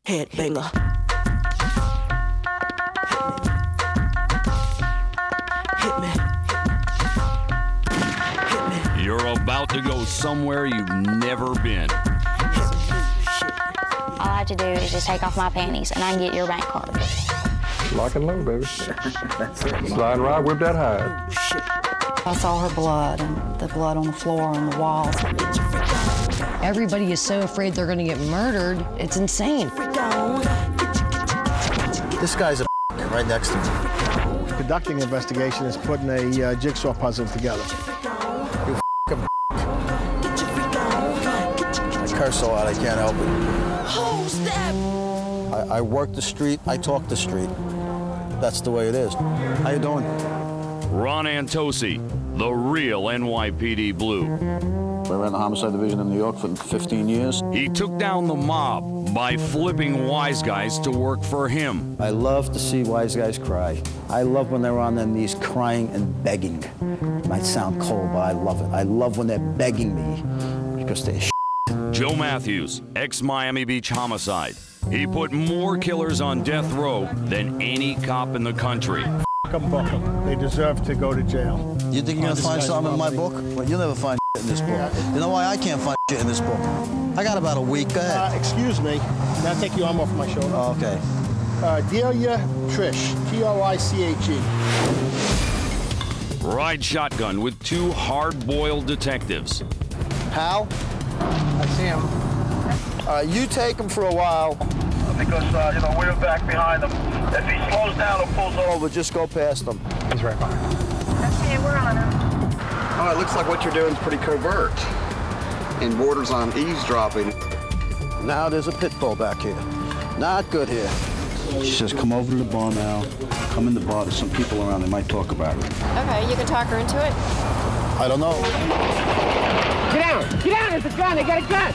Headbanger. Hit me. Hit me. You're about to go somewhere you've never been. All I have to do is just take off my panties and I can get your bank card. Lock and load, baby. Slide right, whip that hide. I saw her blood and the blood on the floor and the walls. Everybody is so afraid they're gonna get murdered. It's insane. This guy's a right next to me. Conducting an investigation is putting a jigsaw puzzle together. You I curse a lot, I can't help it. I work the street, I talk the street. That's the way it is. How you doing? Ron Antosi, the real NYPD Blue. I ran the homicide division in New York for 15 years. He took down the mob by flipping wise guys to work for him. I love to see wise guys cry. I love when they're on their knees crying and begging. It might sound cold, but I love it. I love when they're begging me because they're Joe Matthews, ex-Miami Beach homicide. He put more killers on death row than any cop in the country. Buck 'em. They deserve to go to jail. You think you're gonna find something in my book? Well, you'll never find in this book. You know why I can't find in this book? I got about a week. Go ahead. Excuse me. Can I take your arm off my shoulder? Oh, okay. Delia Triche, T-R-I-C-H-E. Ride shotgun with two hard-boiled detectives. Hal? I see him. You take him for a while. Because, you know, we're back behind him. If he slows down or pulls over, just go past him. He's right behind. Okay, we're on him. Oh, it looks like what you're doing is pretty covert and borders on eavesdropping. Now there's a pit bull back here. Not good here. She says, come over to the bar now. Come in the bar. There's some people around. They might talk about it. Okay, you can talk her into it? I don't know. Get down! Get down! There's a gun! They got a gun!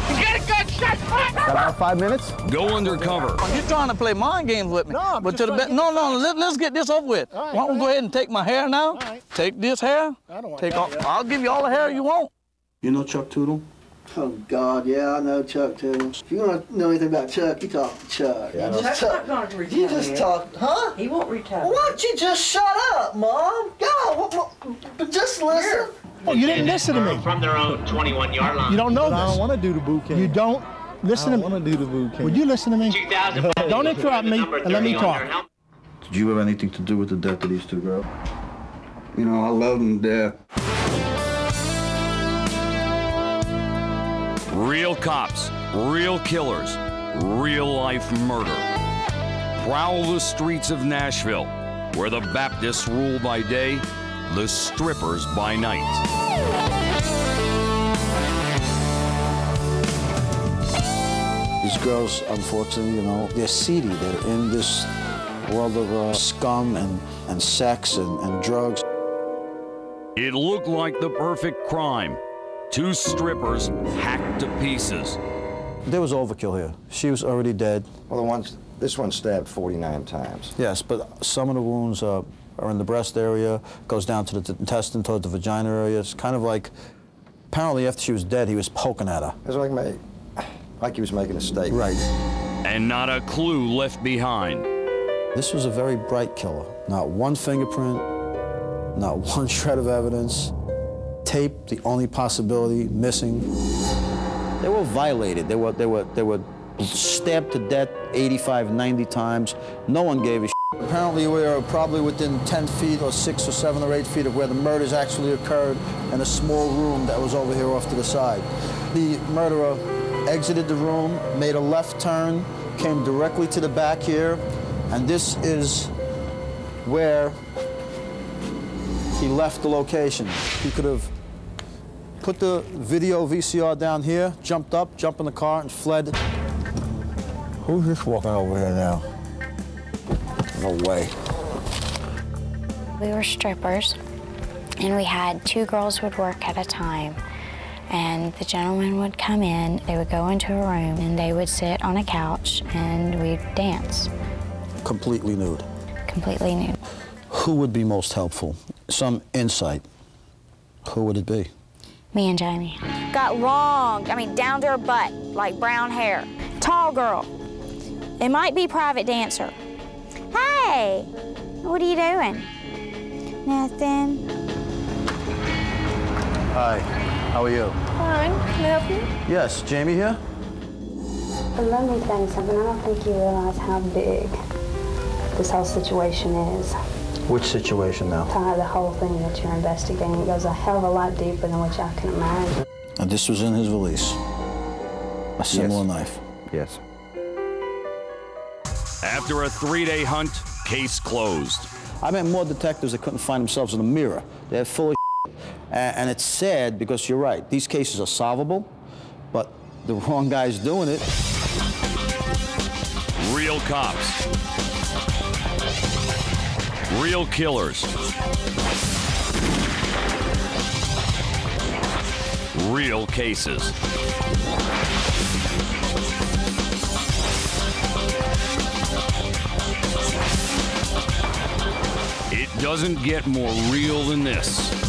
You got a gun! Shut up! Got about 5 minutes? Go undercover. You're trying to play mind games with me. No, but to the let's get this over with. Right, Why don't we go ahead and take my hair now? Right. Take this hair. I don't want take that all, hair. I'll give you all the hair you want. You know Chuck Tootle? Oh, God, yeah, I know Chuck, too. If you want to know anything about Chuck, you talk to Chuck. Yeah, Chuck's not going to retaliate. You just talk, huh? He won't retaliate. Why don't you just shut up, Mom? God, just listen. Oh, you didn't listen to me. From their own 21-yard line. You don't know this. I don't want to do the boot camp. You don't listen to me. I don't want to do the boot camp. Would you listen to me? 2000. Don't interrupt me and let me talk. Did you have anything to do with the death of these two girls? You know, I love them to death. Real cops, real killers, real-life murder. Prowl the streets of Nashville, where the Baptists rule by day, the strippers by night. These girls, unfortunately, you know, they're seedy. They're in this world of scum and sex and drugs. It looked like the perfect crime. Two strippers hacked to pieces. There was overkill here. She was already dead. Well, this one stabbed 49 times. Yes, but some of the wounds are in the breast area, goes down to the intestine, toward the vagina area. It's kind of like, apparently after she was dead, he was poking at her. It was like he was making a statement. Right. And not a clue left behind. This was a very bright killer. Not one fingerprint, not one shred of evidence. Tape, the only possibility, missing. They were violated. They were stabbed to death 85, 90 times. No one gave a shit. Apparently we are probably within 10 feet or 6 or 7 or 8 feet of where the murders actually occurred in a small room that was over here off to the side. The murderer exited the room, made a left turn, came directly to the back here, and this is where he left the location. He could have put the video VCR down here, jumped up, jumped in the car, and fled. Who's just walking over here now? No way. We were strippers, and we had 2 girls would work at a time. And the gentleman would come in, they would go into a room, and they would sit on a couch, and we'd dance. Completely nude. Completely nude. Who would be most helpful? Some insight. Who would it be? Me and Jamie. Got long, down to her butt, like brown hair. Tall girl, It might be Private Dancer. Hey, what are you doing? Nothing. Hi, how are you? Fine. Can I help you? Yes, Jamie here? Let me tell you something. I don't think you realize how big this whole situation is. Which situation now? The whole thing that you're investigating, it goes a hell of a lot deeper than what y'all can imagine. And this was in his release. A similar knife. Yes. After a 3-day hunt, case closed. I met more detectives that couldn't find themselves in the mirror. They're full of and it's sad because you're right. These cases are solvable, but the wrong guy's doing it. Real cops. Real killers. Real cases. It doesn't get more real than this.